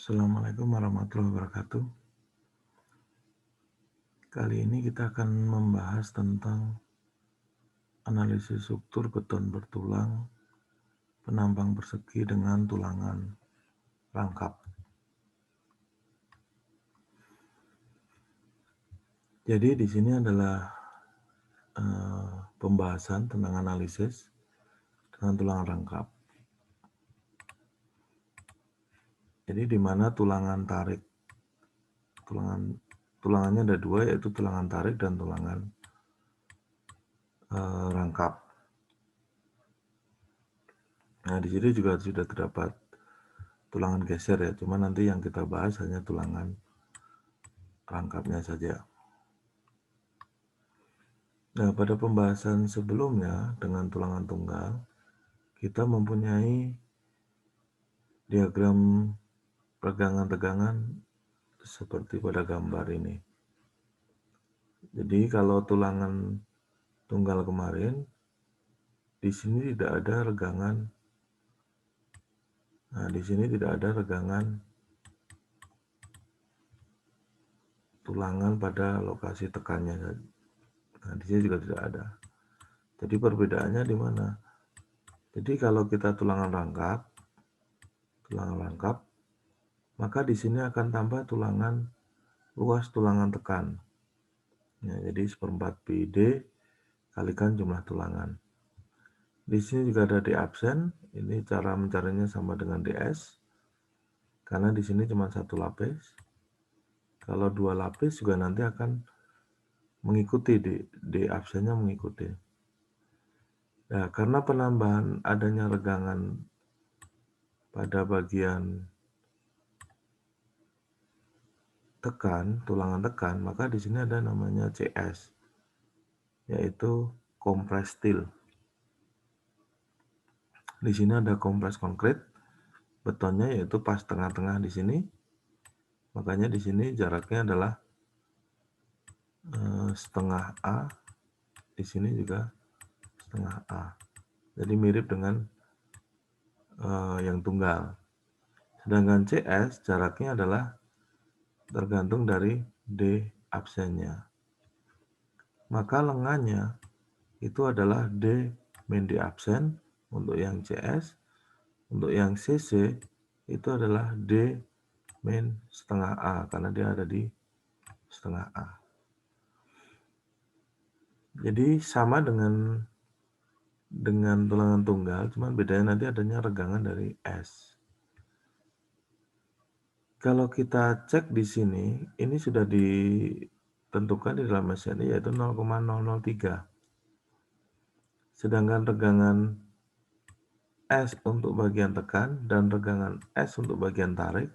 Assalamualaikum warahmatullahi wabarakatuh. Kali ini kita akan membahas tentang analisis struktur beton bertulang penambang persegi dengan tulangan rangkap. Jadi di sini adalah pembahasan tentang analisis dengan tulangan rangkap. Jadi di mana tulangannya ada dua, yaitu tulangan tarik dan tulangan rangkap. Nah, di sini juga sudah terdapat tulangan geser ya, cuma nanti yang kita bahas hanya tulangan rangkapnya saja. Nah, pada pembahasan sebelumnya dengan tulangan tunggal, kita mempunyai diagram pegangan-tegangan seperti pada gambar ini. Jadi kalau tulangan tunggal kemarin, di sini tidak ada regangan. Nah, di sini tidak ada regangan tulangan pada lokasi tekannya. Nah, di sini juga tidak ada. Jadi perbedaannya di mana? Jadi kalau kita tulangan rangkap, maka di sini akan tambah luas tulangan tekan. Ya, jadi 1/4 PD kalikan jumlah tulangan. Di sini juga ada D absen. Ini cara mencarinya sama dengan DS. Karena di sini cuma satu lapis. Kalau dua lapis juga nanti akan mengikuti D absennya mengikuti. Nah, karena penambahan adanya regangan pada bagian tulangan tekan, maka di sini ada namanya CS, yaitu kompres steel. Di sini ada kompres konkrit, betonnya yaitu pas tengah-tengah di sini. Makanya di sini jaraknya adalah setengah A, di sini juga setengah A. Jadi mirip dengan yang tunggal. Sedangkan CS jaraknya adalah tergantung dari D absennya. Maka lengannya itu adalah D min D absen untuk yang CS. Untuk yang CC itu adalah D min setengah A karena dia ada di setengah A. Jadi sama dengan tulangan tunggal, cuman bedanya nanti adanya regangan dari S. Kalau kita cek di sini, ini sudah ditentukan di dalam mesin yaitu 0,003. Sedangkan regangan S untuk bagian tekan dan regangan S untuk bagian tarik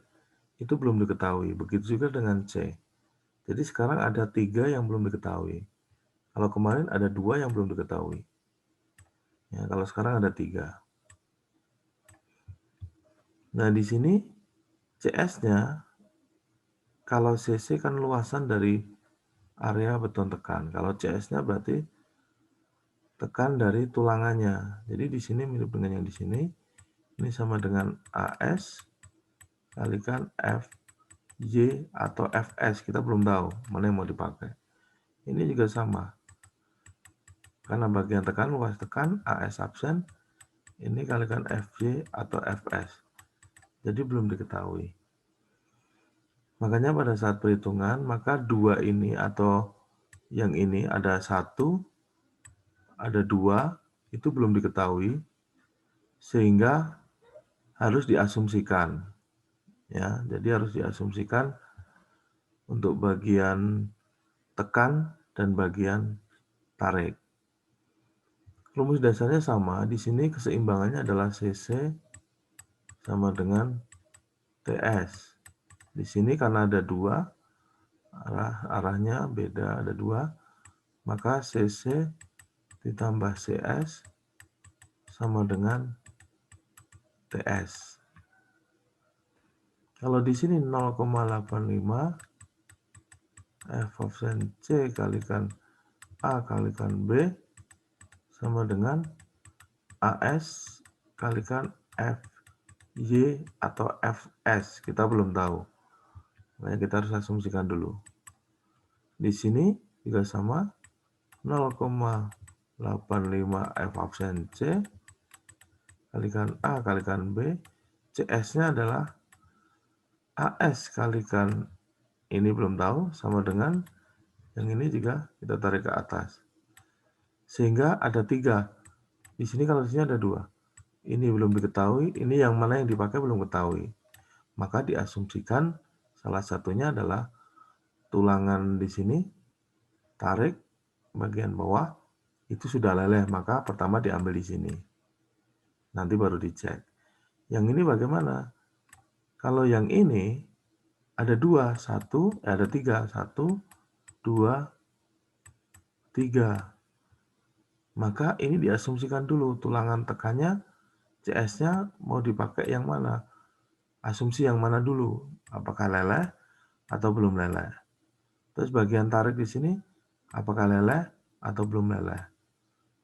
itu belum diketahui. Begitu juga dengan C. Jadi sekarang ada 3 yang belum diketahui. Kalau kemarin ada 2 yang belum diketahui. Ya, kalau sekarang ada 3. Nah, di sini CS-nya, kalau CC kan luasan dari area beton tekan. Kalau CS-nya berarti tekan dari tulangannya. Jadi di sini mirip dengan yang di sini. Ini sama dengan AS kalikan FJ atau FS. Kita belum tahu mana yang mau dipakai. Ini juga sama. Karena bagian tekan, luas tekan, AS absen. Ini kalikan FJ atau FS. Jadi belum diketahui. Makanya pada saat perhitungan, maka 2 ini atau yang ini ada 1, ada 2, itu belum diketahui, sehingga harus diasumsikan. Ya, jadi harus diasumsikan untuk bagian tekan dan bagian tarik. Rumus dasarnya sama, di sini keseimbangannya adalah CC sama dengan TS. Di sini karena ada 2, arahnya beda, ada 2, maka CC ditambah CS sama dengan TS. Kalau di sini 0,85 F option C kalikan A kalikan B sama dengan AS kalikan F Y atau Fs, kita belum tahu. Makanya kita harus asumsikan dulu. Di sini juga sama, 0,85 F absen C kalikan A kalikan B, CS-nya adalah AS kalikan ini belum tahu, sama dengan yang ini juga kita tarik ke atas. Sehingga ada 3. Di sini kalau di sini ada 2. Ini belum diketahui, ini yang mana yang dipakai belum ketahui. Maka diasumsikan salah satunya adalah tulangan di sini, tarik bagian bawah, itu sudah leleh, maka pertama diambil di sini. Nanti baru dicek. Yang ini bagaimana? Kalau yang ini ada 2, ada 3, 1, 2, 3. Maka ini diasumsikan dulu tulangan tekannya, CS-nya mau dipakai yang mana? Asumsi yang mana dulu? Apakah leleh atau belum leleh? Terus bagian tarik di sini, apakah leleh atau belum leleh?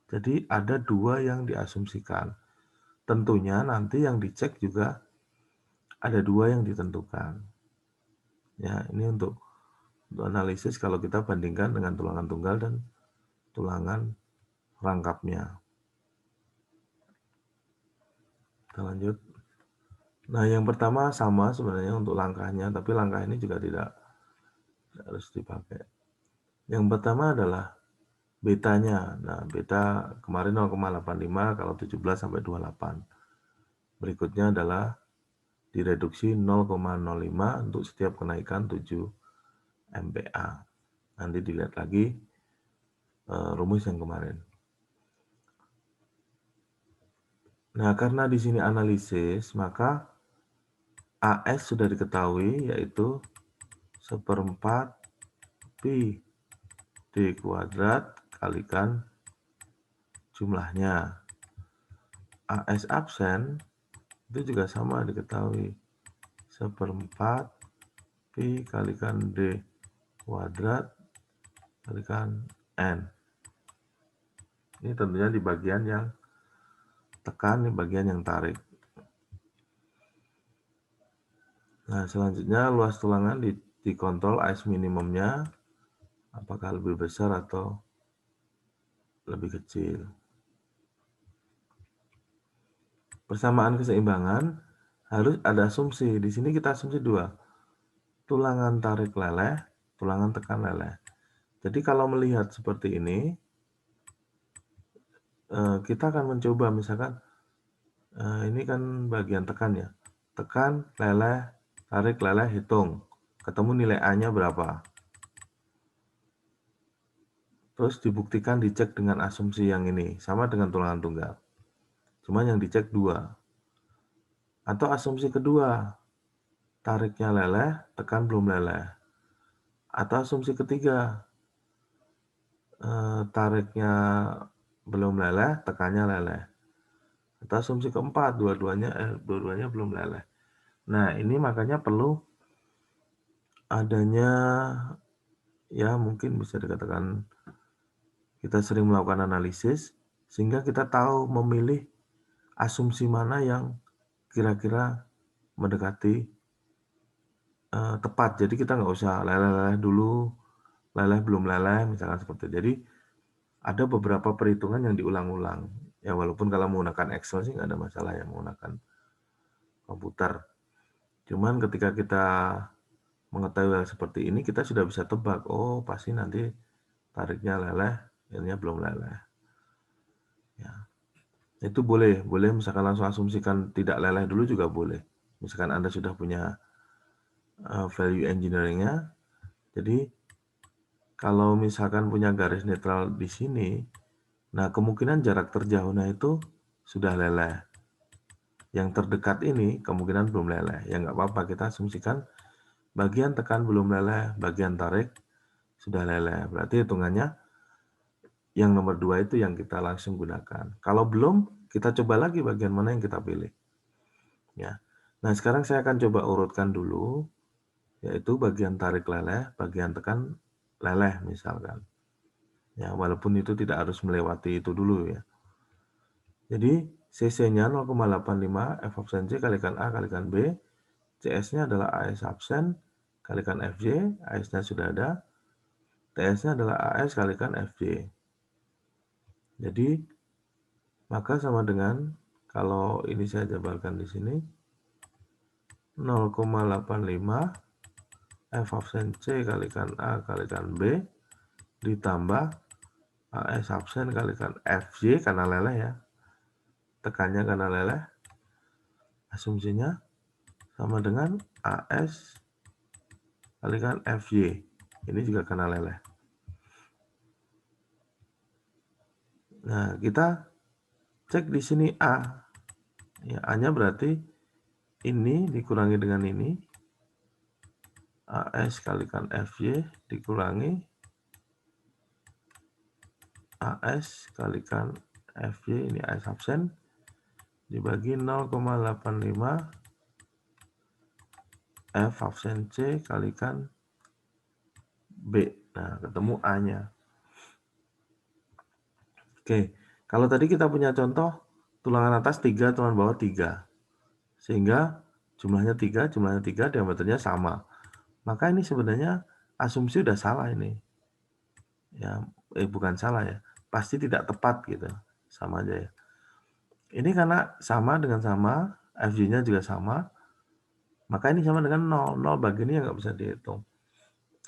Jadi ada 2 yang diasumsikan. Tentunya nanti yang dicek juga ada 2 yang ditentukan. Ya, ini untuk analisis kalau kita bandingkan dengan tulangan tunggal dan tulangan rangkapnya. Kita lanjut. Nah, yang pertama sama sebenarnya untuk langkahnya, tapi langkah ini juga tidak harus dipakai. Yang pertama adalah betanya. Nah, beta kemarin 0,85 kalau 17 sampai 28. Berikutnya adalah direduksi 0,05 untuk setiap kenaikan 7 MPa. Nanti dilihat lagi rumus yang kemarin. Nah, karena di sini analisis, maka AS sudah diketahui, yaitu 1/4 pi D kuadrat kalikan jumlahnya. AS absen itu juga sama diketahui, 1/4 pi kalikan D kuadrat kalikan N. Ini tentunya di bagian yang tekan, di bagian yang tarik. Nah, selanjutnya luas tulangan dikontrol AS minimumnya, apakah lebih besar atau lebih kecil. Persamaan keseimbangan harus ada asumsi. Di sini kita asumsi 2. Tulangan tarik leleh, tulangan tekan leleh. Jadi kalau melihat seperti ini, kita akan mencoba misalkan, ini kan bagian tekan ya. Tekan, leleh, tarik, leleh, hitung. Ketemu nilai A-nya berapa. Terus dibuktikan, dicek dengan asumsi yang ini. Sama dengan tulangan tunggal. Cuma yang dicek 2. Atau asumsi kedua, tariknya leleh, tekan belum leleh. Atau asumsi ketiga, tariknya belum leleh, tekannya leleh. Atau asumsi keempat, dua-duanya belum leleh. Nah, ini makanya perlu adanya, ya mungkin bisa dikatakan kita sering melakukan analisis, sehingga kita tahu memilih asumsi mana yang kira-kira mendekati tepat. Jadi kita nggak usah leleh-leleh dulu, leleh belum leleh, misalkan seperti itu. Jadi ada beberapa perhitungan yang diulang-ulang. Ya walaupun kalau menggunakan Excel sih nggak ada masalah ya menggunakan komputer. Cuman ketika kita mengetahui hal seperti ini, kita sudah bisa tebak, oh pasti nanti tariknya leleh, ininya belum leleh. Ya. Itu boleh misalkan langsung asumsikan tidak leleh dulu juga boleh. Misalkan Anda sudah punya value engineering-nya, jadi kalau misalkan punya garis netral di sini, nah kemungkinan jarak terjauhnya itu sudah leleh. Yang terdekat ini kemungkinan belum leleh. Ya nggak apa-apa, kita asumsikan bagian tekan belum leleh, bagian tarik sudah leleh. Berarti hitungannya yang nomor 2 itu yang kita langsung gunakan. Kalau belum, kita coba lagi bagian mana yang kita pilih. Ya. Nah, sekarang saya akan coba urutkan dulu, yaitu bagian tarik leleh, bagian tekan leleh misalkan. Ya, walaupun itu tidak harus melewati itu dulu ya. Jadi CC-nya 0,85 F absen C kalikan A kalikan B. CS-nya adalah AS absen kalikan FJ, AS-nya sudah ada. TS-nya adalah AS kalikan FJ. Jadi, maka sama dengan, kalau ini saya jabarkan di sini, 0,85 F absen C kalikan A kalikan B, ditambah AS absen kalikan FJ, karena leleh ya. Tekannya karena leleh. Asumsinya sama dengan AS kalikan FY. Ini juga karena leleh. Nah, kita cek di sini A. Ya, A-nya berarti ini dikurangi dengan ini. AS kalikan FY dikurangi AS kalikan FY, ini AS absen, dibagi 0,85 F absen C kalikan B. Nah, ketemu A-nya. Oke, kalau tadi kita punya contoh tulangan atas 3, tulangan bawah 3. Sehingga jumlahnya 3, diameternya sama. Maka ini sebenarnya asumsi udah salah ini. Ya, bukan salah ya. Pasti tidak tepat gitu. Sama aja ya. Ini karena sama dengan sama, FJ-nya juga sama. Maka ini sama dengan 0. 0 bagi ini yang nggak bisa dihitung.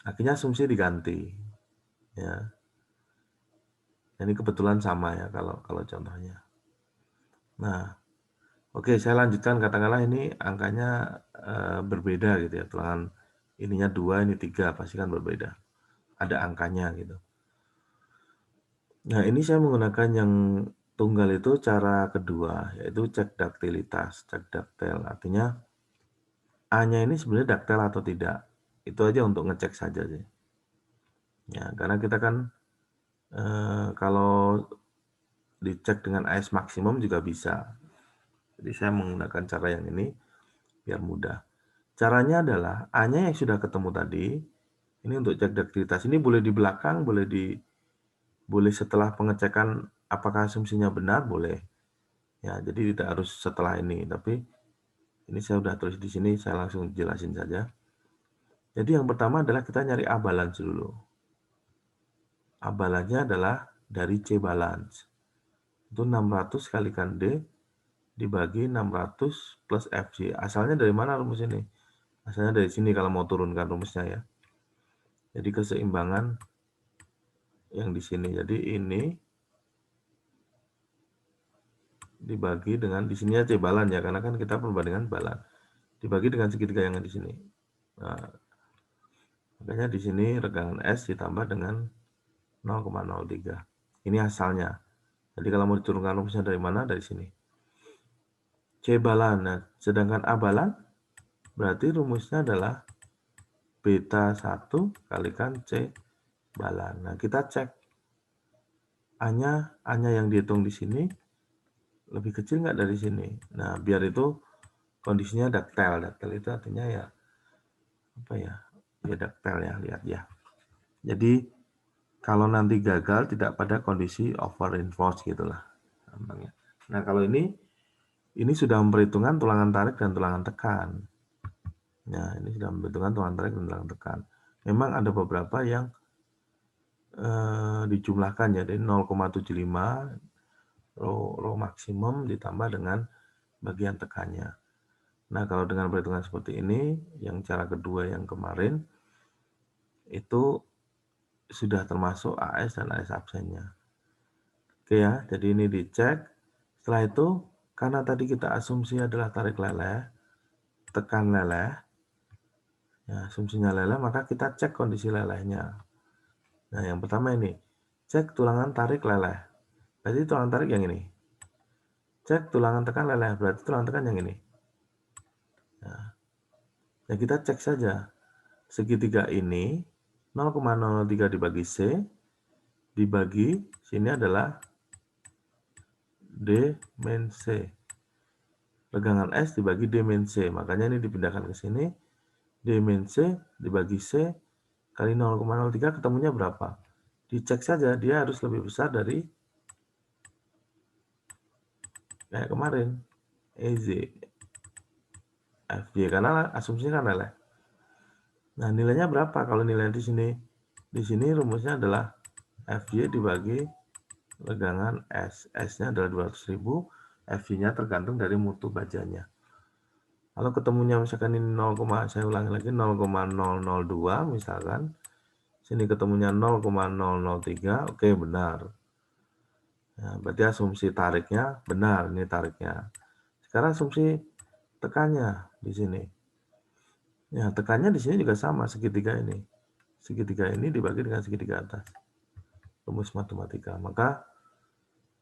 Akhirnya asumsi diganti. Ya. Ini kebetulan sama ya kalau contohnya. Nah, oke, saya lanjutkan. Katakanlah ini angkanya berbeda gitu ya. Tulangan ininya 2, ini 3, pasti kan berbeda. Ada angkanya gitu. Nah, ini saya menggunakan yang tunggal itu cara kedua, yaitu cek daktilitas. Cek daktil artinya A-nya ini sebenarnya daktil atau tidak. Itu aja untuk ngecek saja sih. Ya, karena kita kan kalau dicek dengan AS maksimum juga bisa. Jadi saya menggunakan cara yang ini biar mudah. Caranya adalah A-nya yang sudah ketemu tadi, ini untuk cek daktilitas. Ini boleh di belakang, boleh setelah pengecekan apakah asumsinya benar, boleh. Ya, jadi tidak harus setelah ini, tapi ini saya sudah tulis di sini, saya langsung jelasin saja. Jadi yang pertama adalah kita nyari A balance dulu. A balance-nya adalah dari C balance. Itu 600 kalikan D dibagi 600 plus FJ. Asalnya dari mana rumus ini? Asalnya dari sini kalau mau turunkan rumusnya ya. Jadi keseimbangan yang di sini. Jadi ini dibagi dengan, di sini C balan ya, karena kan kita perbandingan balan. Dibagi dengan segitiga yang di sini. Nah, makanya di sini regangan S ditambah dengan 0,03. Ini asalnya. Jadi kalau mau diturunkan rumusnya dari mana? Dari sini. C balan. Nah, sedangkan A balan berarti rumusnya adalah beta 1 kalikan C balan. Nah, kita cek A-nya yang dihitung di sini lebih kecil nggak dari sini. Nah, biar itu kondisinya daktil. Daktil itu artinya ya apa ya? Ya daktil ya, lihat ya. Jadi kalau nanti gagal tidak pada kondisi over reinforce gitulah. Nah, kalau ini sudah memperhitungkan tulangan tarik dan tulangan tekan. Nah, ini sudah memperhitungkan tulangan tarik dan tulangan tekan. Memang ada beberapa yang dijumlahkan ya, dari 0,75 rho maksimum ditambah dengan bagian tekannya. Nah, kalau dengan perhitungan seperti ini, yang cara kedua yang kemarin, itu sudah termasuk AS dan AS absennya. Oke ya, jadi ini dicek. Setelah itu, karena tadi kita asumsi adalah tarik leleh, tekan leleh, ya, asumsinya leleh, maka kita cek kondisi lelehnya. Nah, yang pertama ini, cek tulangan tarik leleh. Berarti tulangan tarik yang ini. Cek tulangan tekan leleh, berarti tulangan tekan yang ini. Nah, ya kita cek saja. Segitiga ini 0,03 dibagi C dibagi sini adalah D min C. Regangan S dibagi D min C. Makanya ini dipindahkan ke sini. D min C dibagi C kali 0,03 ketemunya berapa? Dicek saja, dia harus lebih besar dari kayak kemarin, EZ, FY, karena asumsinya kan leleh. Nah, nilainya berapa? Kalau nilai di sini rumusnya adalah FY dibagi legangan S. S-nya adalah 200.000, FY-nya tergantung dari mutu bajanya. Kalau ketemunya misalkan ini 0, saya ulangi lagi 0,002 misalkan, sini ketemunya 0,003, oke benar. Nah, berarti asumsi tariknya benar, ini tariknya. Sekarang asumsi tekannya di sini. Ya, tekannya di sini juga sama, segitiga ini. Segitiga ini dibagi dengan segitiga atas. Rumus matematika. Maka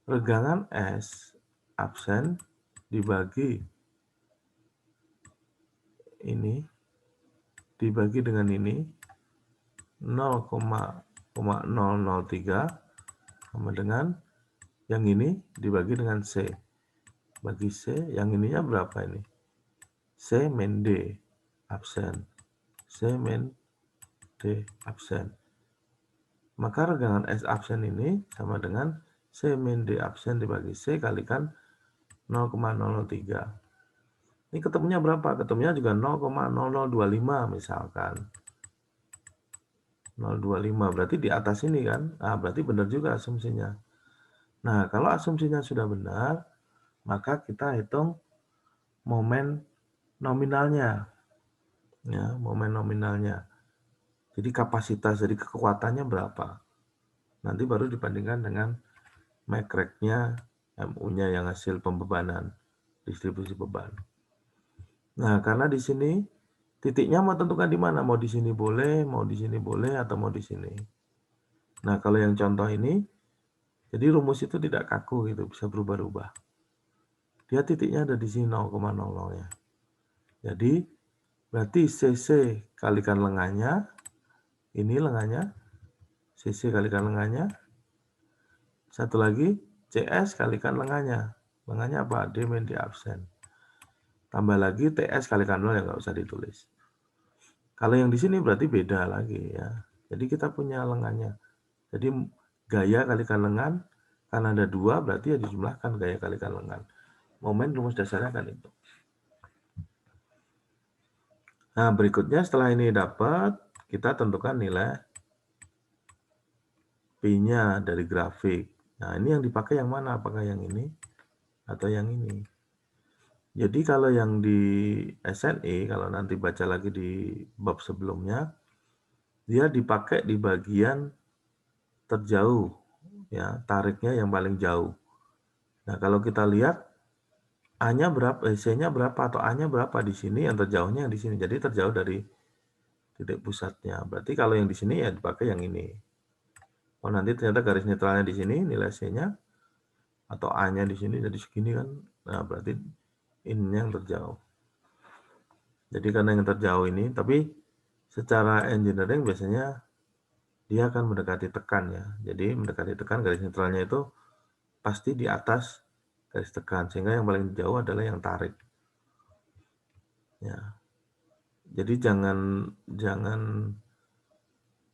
regangan S absen dibagi ini, dibagi dengan ini, 0,003 sama dengan yang ini dibagi dengan C. Bagi C, yang ininya berapa ini? C min D absen. C min D absen. Maka regangan S absen ini sama dengan C min D absen dibagi C kalikan 0,003. Ini ketemunya berapa? Ketemunya juga 0,0025 misalkan. 0,25 berarti di atas ini kan? Nah, berarti benar juga asumsinya. Nah, kalau asumsinya sudah benar, maka kita hitung momen nominalnya. Ya, momen nominalnya. Jadi kapasitas, jadi kekuatannya berapa. Nanti baru dibandingkan dengan McRack-nya, MU-nya yang hasil pembebanan, distribusi beban. Nah, karena di sini titiknya mau tentukan di mana? Mau di sini boleh, mau di sini boleh, atau mau di sini. Nah, kalau yang contoh ini, jadi rumus itu tidak kaku gitu, bisa berubah-ubah. Dia titiknya ada di sini 0,00-nya. Jadi, berarti CC kalikan lengannya, ini lengannya, CC kalikan lengannya. Satu lagi, CS kalikan lengannya. Lengannya apa? D min D absen. Tambah lagi TS kalikan 0 yang nggak usah ditulis. Kalau yang di sini berarti beda lagi ya. Jadi kita punya lengannya. Jadi gaya kalikan lengan, karena ada 2 berarti ya dijumlahkan gaya kalikan lengan. Momen rumus dasarnya kan itu. Nah, berikutnya setelah ini dapat, kita tentukan nilai P-nya dari grafik. Nah, ini yang dipakai yang mana? Apakah yang ini atau yang ini? Jadi kalau yang di SNI, kalau nanti baca lagi di bab sebelumnya, dia dipakai di bagian terjauh, ya, tariknya yang paling jauh. Nah, kalau kita lihat A-nya berapa, C-nya berapa atau A-nya berapa di sini, yang terjauhnya yang di sini. Jadi terjauh dari titik pusatnya. Berarti kalau yang di sini ya dipakai yang ini. Oh, nanti ternyata garis netralnya di sini, nilai C-nya atau A-nya di sini jadi segini kan. Nah, berarti ini yang terjauh. Jadi karena yang terjauh ini, tapi secara engineering biasanya dia akan mendekati tekan ya. Jadi mendekati tekan, garis netralnya itu pasti di atas garis tekan, sehingga yang paling jauh adalah yang tarik. Ya. Jadi jangan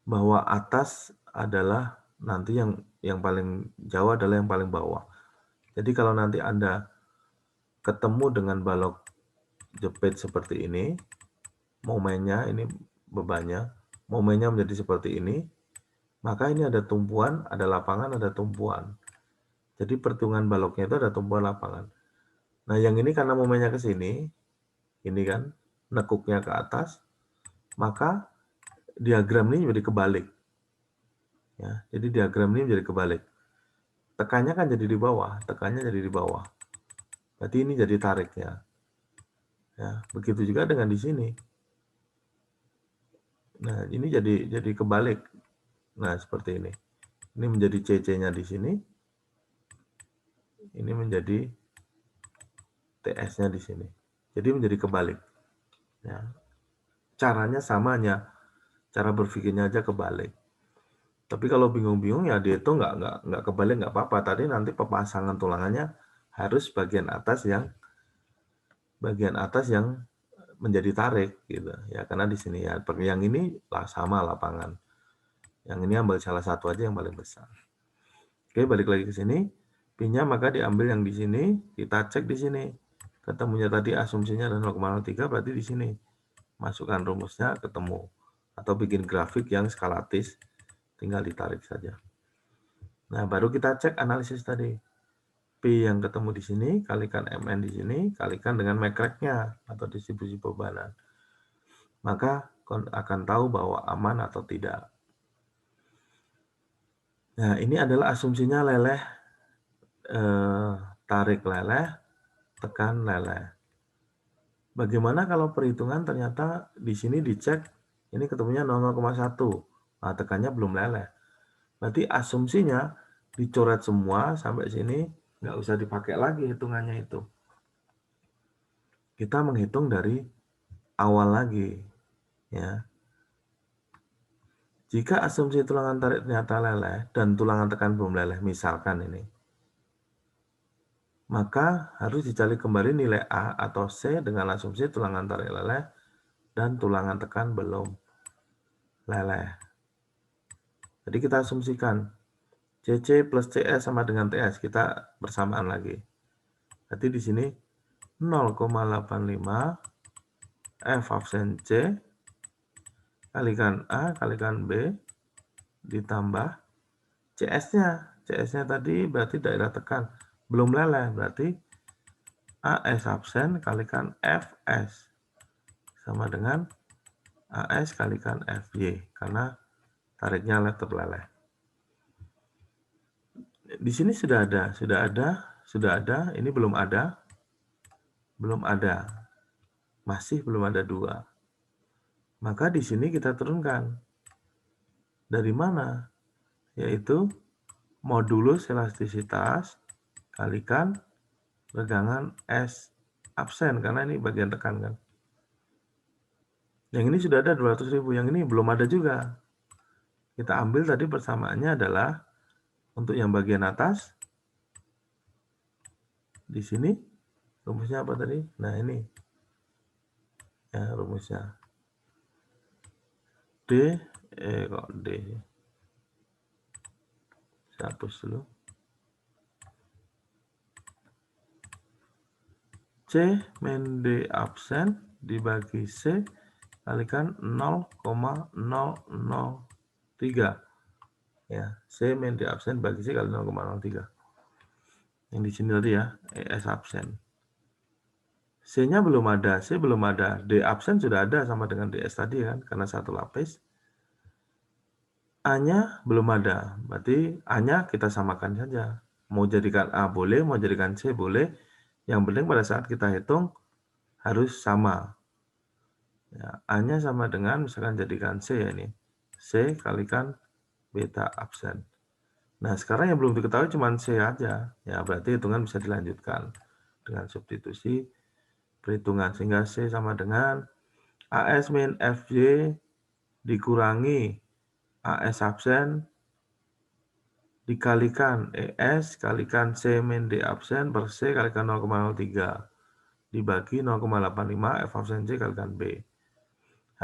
bahwa atas adalah nanti yang paling jauh adalah yang paling bawah. Jadi kalau nanti Anda ketemu dengan balok jepit seperti ini, momennya ini bebannya, momennya menjadi seperti ini, maka ini ada tumpuan, ada lapangan, ada tumpuan. Jadi perhitungan baloknya itu ada tumpuan lapangan. Nah, yang ini karena momennya ke sini, ini kan, nekuknya ke atas, maka diagram ini menjadi kebalik. Ya, jadi diagram ini menjadi kebalik. Tekannya kan jadi di bawah, tekannya jadi di bawah. Berarti ini jadi tariknya. Ya, begitu juga dengan di sini. Nah, ini jadi kebalik. Nah, seperti ini. Ini menjadi CC-nya di sini. Ini menjadi TS-nya di sini. Jadi menjadi kebalik. Ya. Caranya samanya, cara berpikirnya aja kebalik. Tapi kalau bingung-bingung ya dia itu nggak kebalik nggak apa-apa. Tadi nanti pemasangan tulangannya harus bagian atas yang menjadi tarik gitu ya, karena di sini ya yang ini lah sama lapangan. Yang ini ambil salah satu aja yang paling besar. Oke, balik lagi ke sini. P-nya maka diambil yang di sini, kita cek di sini. Ketemunya tadi asumsinya adalah 0,03, berarti di sini. Masukkan rumusnya, ketemu. Atau bikin grafik yang skalatis, tinggal ditarik saja. Nah, baru kita cek analisis tadi. P yang ketemu di sini, kalikan MN di sini, kalikan dengan MACRAC-nya atau distribusi bebanan. Maka akan tahu bahwa aman atau tidak. Nah, ini adalah asumsinya leleh, tarik leleh, tekan leleh. Bagaimana kalau perhitungan ternyata di sini dicek, ini ketemunya 0,1. Nah, tekannya belum leleh. Berarti asumsinya dicoret semua sampai sini, nggak usah dipakai lagi hitungannya itu. Kita menghitung dari awal lagi. Ya. Jika asumsi tulangan tarik ternyata leleh dan tulangan tekan belum leleh, misalkan ini, maka harus dicari kembali nilai A atau C dengan asumsi tulangan tarik leleh dan tulangan tekan belum leleh. Jadi kita asumsikan CC plus CS sama dengan TS, kita bersamaan lagi. Berarti di sini 0,85 F absen C kalikan A kalikan B ditambah CS-nya. CS-nya tadi berarti daerah tekan belum leleh, berarti AS absen kalikan FS sama dengan AS kalikan FY karena tariknya terleleh. Di sini sudah ada, ini belum ada, masih belum ada 2. Maka di sini kita turunkan. Dari mana? Yaitu modulus elastisitas kalikan regangan S absen, karena ini bagian tekan kan. Yang ini sudah ada 200.000, yang ini belum ada juga. Kita ambil tadi persamaannya adalah untuk yang bagian atas, di sini rumusnya apa tadi? Nah ini ya rumusnya D, kok D, saya hapus dulu. C min D absen dibagi C kalikan 0,003. Ya, C min D absen bagi C kali 0,03. Yang di sini tadi ya, ES absen. C-nya belum ada, C belum ada. D absen sudah ada sama dengan DS tadi kan, karena satu lapis. A-nya belum ada, berarti A-nya kita samakan saja. Mau jadikan A boleh, mau jadikan C boleh. Yang penting pada saat kita hitung harus sama. Ya, A-nya sama dengan, misalkan jadikan C ya ini. C kalikan beta absen. Nah, sekarang yang belum diketahui cuma C aja. Ya, berarti hitungan bisa dilanjutkan dengan substitusi perhitungan. Sehingga C sama dengan AS min FY dikurangi AS absen dikalikan ES kalikan C min D absen per C kalikan 0,03 dibagi 0,85 F absen C kalikan B.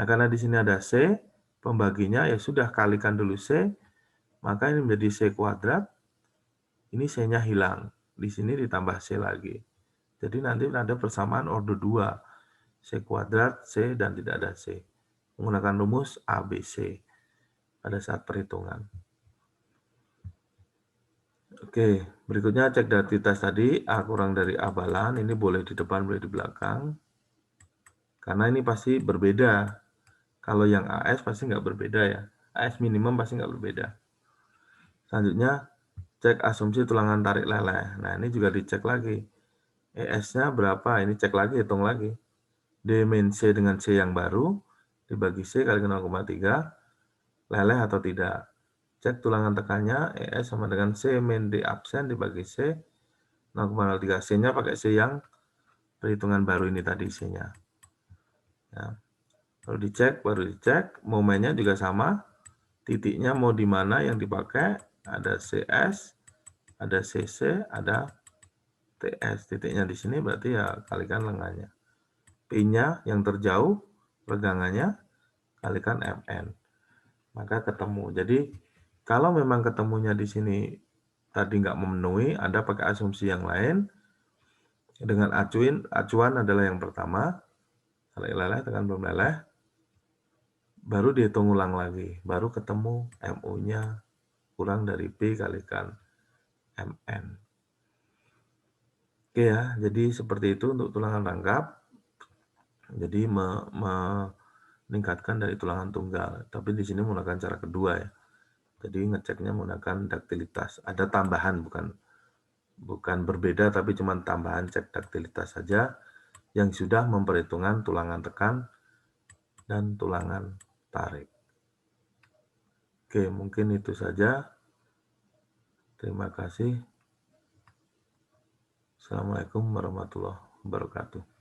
Nah, karena di sini ada C, pembaginya ya sudah kalikan dulu C, maka ini menjadi C kuadrat. Ini C-nya hilang. Di sini ditambah C lagi. Jadi nanti ada persamaan order 2. C kuadrat, C, dan tidak ada C. Menggunakan rumus ABC pada saat perhitungan. Oke, berikutnya cek dativitas tadi. A kurang dari A balan. Ini boleh di depan, boleh di belakang. Karena ini pasti berbeda. Kalau yang AS pasti nggak berbeda ya. AS minimum pasti nggak berbeda. Selanjutnya, cek asumsi tulangan tarik leleh. Nah, ini juga dicek lagi. ES-nya berapa? Ini cek lagi, hitung lagi. D min C dengan C yang baru, dibagi C kali 0,3, leleh atau tidak. Cek tulangan tekannya, ES sama dengan C min D absen dibagi C, 0,03. C-nya pakai C yang perhitungan baru ini tadi C-nya. Ya. Baru dicek, momennya juga sama. Titiknya mau di mana yang dipakai, ada CS, ada CC, ada TS. Titiknya di sini berarti ya kalikan lengannya. P-nya yang terjauh, pegangannya, kalikan MN. Maka ketemu. Jadi kalau memang ketemunya di sini tadi nggak memenuhi, Anda pakai asumsi yang lain. Dengan acuan adalah yang pertama, kalau leleh tekan belum leleh, baru dihitung ulang lagi, baru ketemu MU-nya kurang dari B kalikan MN. Oke ya, jadi seperti itu untuk tulangan rangkap. Jadi meningkatkan dari tulangan tunggal. Tapi di sini menggunakan cara kedua ya. Jadi ngeceknya menggunakan daktilitas. Ada tambahan, bukan berbeda, tapi cuma tambahan cek daktilitas saja yang sudah memperhitungkan tulangan tekan dan tulangan tarik. Oke, mungkin itu saja. Terima kasih. Assalamualaikum warahmatullahi wabarakatuh.